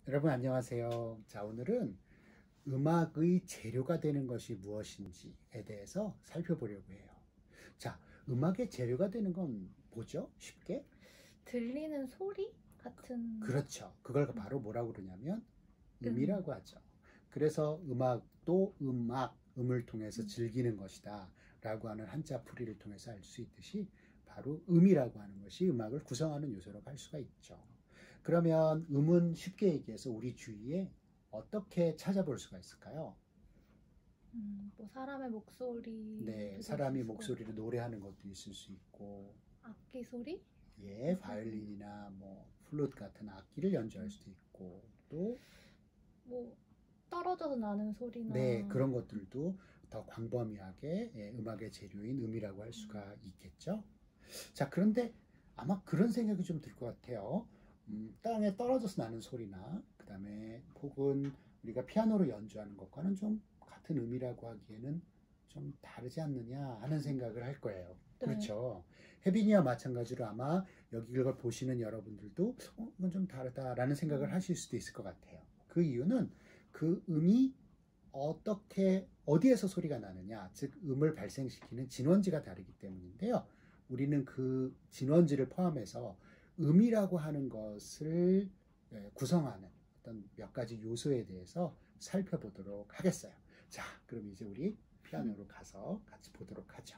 여러분 안녕하세요. 자, 오늘은 음악의 재료가 되는 것이 무엇인지에 대해서 살펴보려고 해요. 자, 음악의 재료가 되는 건 뭐죠? 쉽게? 들리는 소리 같은 그렇죠. 그걸 바로 뭐라고 그러냐면 음. 음이라고 하죠. 그래서 음악도 음을 통해서 즐기는 것이다 라고 하는 한자 풀이를 통해서 알 수 있듯이 바로 음이라고 하는 것이 음악을 구성하는 요소라고 할 수가 있죠. 그러면 음은 쉽게 얘기해서 우리 주위에 어떻게 찾아볼 수가 있을까요? 뭐 사람의 목소리, 네, 사람이 목소리로 노래하는 것도 있을 수 있고, 악기 소리, 예, 바이올린이나 뭐 플룻 같은 악기를 연주할 수도 있고, 또 뭐 떨어져서 나는 소리나 네, 그런 것들도 더 광범위하게 음악의 재료인 음이라고 할 수가 있겠죠. 자, 그런데 아마 그런 생각이 좀 들 것 같아요. 땅에 떨어져서 나는 소리나 그 다음에 혹은 우리가 피아노로 연주하는 것과는 좀 같은 음이라고 하기에는 좀 다르지 않느냐 하는 생각을 할 거예요. 네. 그렇죠. 혜빈이와 마찬가지로 아마 여기 이걸 보시는 여러분들도 이건 좀 다르다라는 생각을 하실 수도 있을 것 같아요. 그 이유는 그 음이 어디에서 소리가 나느냐, 즉 음을 발생시키는 진원지가 다르기 때문인데요. 우리는 그 진원지를 포함해서 음이라고 하는 것을 구성하는 어떤 몇 가지 요소에 대해서 살펴보도록 하겠어요. 자, 그럼 이제 우리 피아노로 가서 같이 보도록 하죠.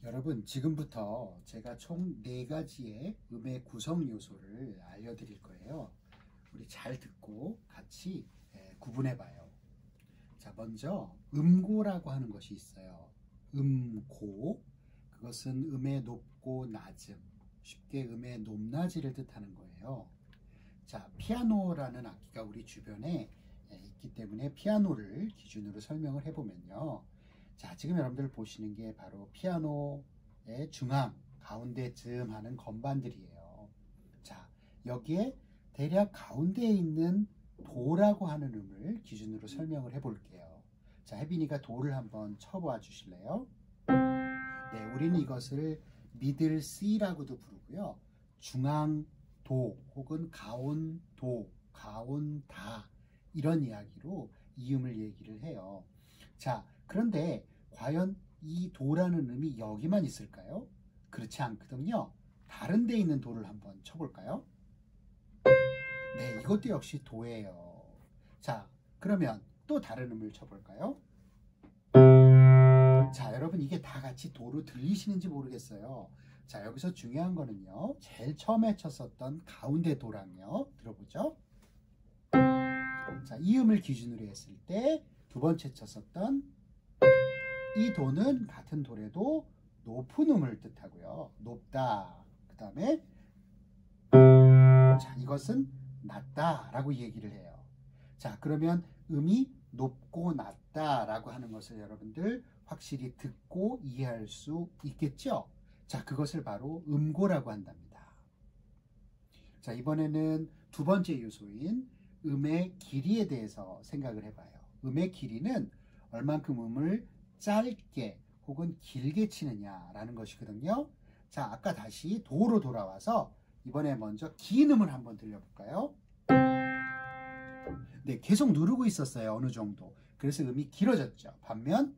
여러분, 지금부터 제가 총 4가지의 음의 구성 요소를 알려드릴 거예요. 우리 잘 듣고 같이 구분해 봐요. 자, 먼저 음고라고 하는 것이 있어요. 음고, 그것은 음의 높고 낮음, 쉽게 음의 높낮이를 뜻하는 거예요. 자, 피아노라는 악기가 우리 주변에 있기 때문에 피아노를 기준으로 설명을 해보면요. 자, 지금 여러분들 보시는 게 바로 피아노의 중앙, 가운데쯤 하는 건반들이에요. 자, 여기에 대략 가운데에 있는 도라고 하는 음을 기준으로 설명을 해볼게요. 자, 혜빈이가 도를 한번 쳐봐 주실래요? 네, 우리는 이것을 미들 C라고도 부르고요. 중앙도 혹은 가온도, 가온다 이런 이야기로 이 음을 얘기를 해요. 자, 그런데 과연 이 도라는 음이 여기만 있을까요? 그렇지 않거든요. 다른 데 있는 도를 한번 쳐볼까요? 네, 이것도 역시 도예요. 자, 그러면 또 다른 음을 쳐볼까요? 자, 여러분 이게 다 같이 도로 들리시는지 모르겠어요. 자, 여기서 중요한 거는요. 제일 처음에 쳤었던 가운데 도랑요. 들어보죠. 자, 이 음을 기준으로 했을 때 두 번째 쳤었던 이 도는 같은 도래도 높은 음을 뜻하고요. 높다. 그 다음에 자, 이것은 낮다라고 얘기를 해요. 자, 그러면 음이 높고 낮다라고 하는 것을 여러분들 확실히 듣고 이해할 수 있겠죠? 자, 그것을 바로 음고라고 한답니다. 자, 이번에는 두 번째 요소인 음의 길이에 대해서 생각을 해봐요. 음의 길이는 얼만큼 음을 짧게 혹은 길게 치느냐라는 것이거든요. 자, 아까 다시 도로 돌아와서 이번에 먼저 긴 음을 한번 들려볼까요? 네, 계속 누르고 있었어요. 어느 정도. 그래서 음이 길어졌죠. 반면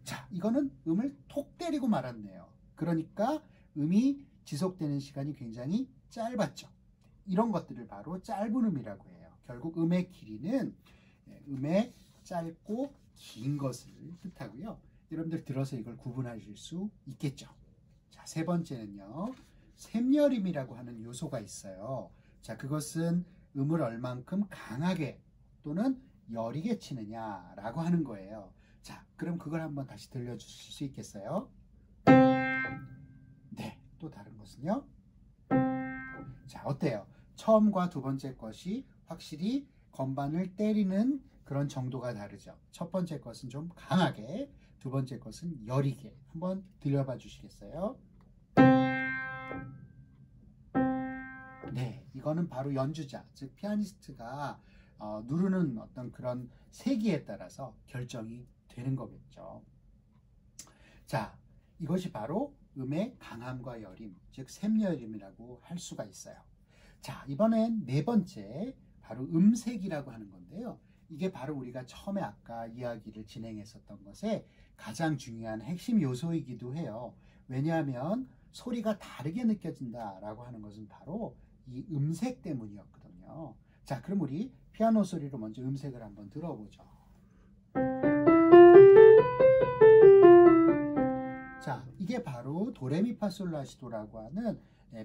자, 이거는 음을 톡 때리고 말았네요. 그러니까 음이 지속되는 시간이 굉장히 짧았죠. 이런 것들을 바로 짧은 음이라고 해요. 결국 음의 길이는 음의 짧고 긴 것을 뜻하고요. 여러분들 들어서 이걸 구분하실 수 있겠죠. 자, 세 번째는요. 샘여림이라고 하는 요소가 있어요. 자, 그것은 음을 얼만큼 강하게 또는 여리게 치느냐라고 하는 거예요. 자, 그럼 그걸 한번 다시 들려주실 수 있겠어요? 네, 또 다른 것은요? 자, 어때요? 처음과 두 번째 것이 확실히 건반을 때리는 그런 정도가 다르죠. 첫 번째 것은 좀 강하게, 두 번째 것은 여리게. 한번 들려봐 주시겠어요? 네, 이거는 바로 연주자, 즉 피아니스트가 누르는 어떤 그런 세기에 따라서 결정이 되는 거겠죠. 자, 이것이 바로 음의 강함과 여림, 즉 샘여림이라고 할 수가 있어요. 자, 이번엔 네 번째 바로 음색이라고 하는 건데요. 이게 바로 우리가 처음에 아까 이야기를 진행했었던 것에 가장 중요한 핵심 요소이기도 해요. 왜냐하면 소리가 다르게 느껴진다라고 하는 것은 바로 이 음색 때문이었거든요. 자, 그럼 우리 피아노 소리로 먼저 음색을 한번 들어보죠. 자, 이게 바로 도레미파솔라시도라고 하는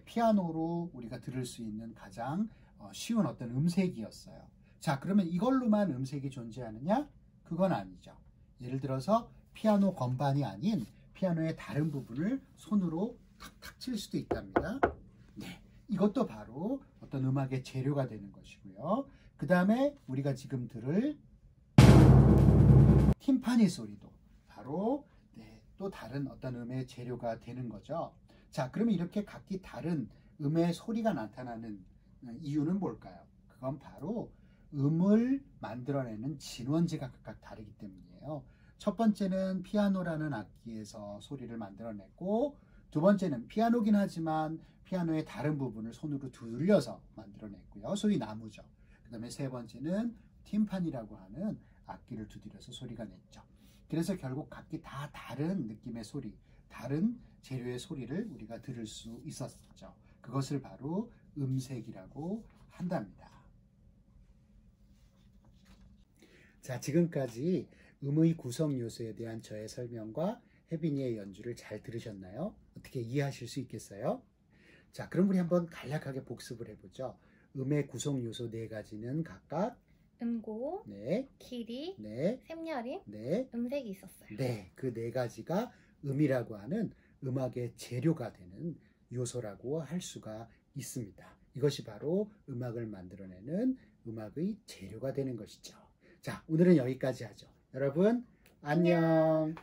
피아노로 우리가 들을 수 있는 가장 쉬운 어떤 음색이었어요. 자, 그러면 이걸로만 음색이 존재하느냐? 그건 아니죠. 예를 들어서 피아노 건반이 아닌 피아노의 다른 부분을 손으로 탁탁 칠 수도 있답니다. 네, 이것도 바로 어떤 음악의 재료가 되는 것이고요. 그 다음에 우리가 지금 들을 팀파니 소리도 바로 또 다른 어떤 음의 재료가 되는 거죠. 자, 그러면 이렇게 각기 다른 음의 소리가 나타나는 이유는 뭘까요? 그건 바로 음을 만들어내는 진원지가 각각 다르기 때문이에요. 첫 번째는 피아노라는 악기에서 소리를 만들어냈고, 두 번째는 피아노긴 하지만 피아노의 다른 부분을 손으로 두들려서 만들어냈고요. 소위 나무죠. 그 다음에 세 번째는 팀판이라고 하는 악기를 두드려서 소리가 냈죠. 그래서 결국 각기 다 다른 느낌의 소리, 다른 재료의 소리를 우리가 들을 수 있었죠. 그것을 바로 음색이라고 한답니다. 자, 지금까지 음의 구성 요소에 대한 저의 설명과 혜빈이의 연주를 잘 들으셨나요? 어떻게 이해하실 수 있겠어요? 자, 그럼 우리 한번 간략하게 복습을 해보죠. 음의 구성 요소 네 가지는 각각 음고, 네, 길이, 네, 샘여림, 네, 음색이 있었어요. 네, 그 네 가지가 음이라고 하는 음악의 재료가 되는 요소라고 할 수가 있습니다. 이것이 바로 음악을 만들어내는 음악의 재료가 되는 것이죠. 자, 오늘은 여기까지 하죠. 여러분, 안녕.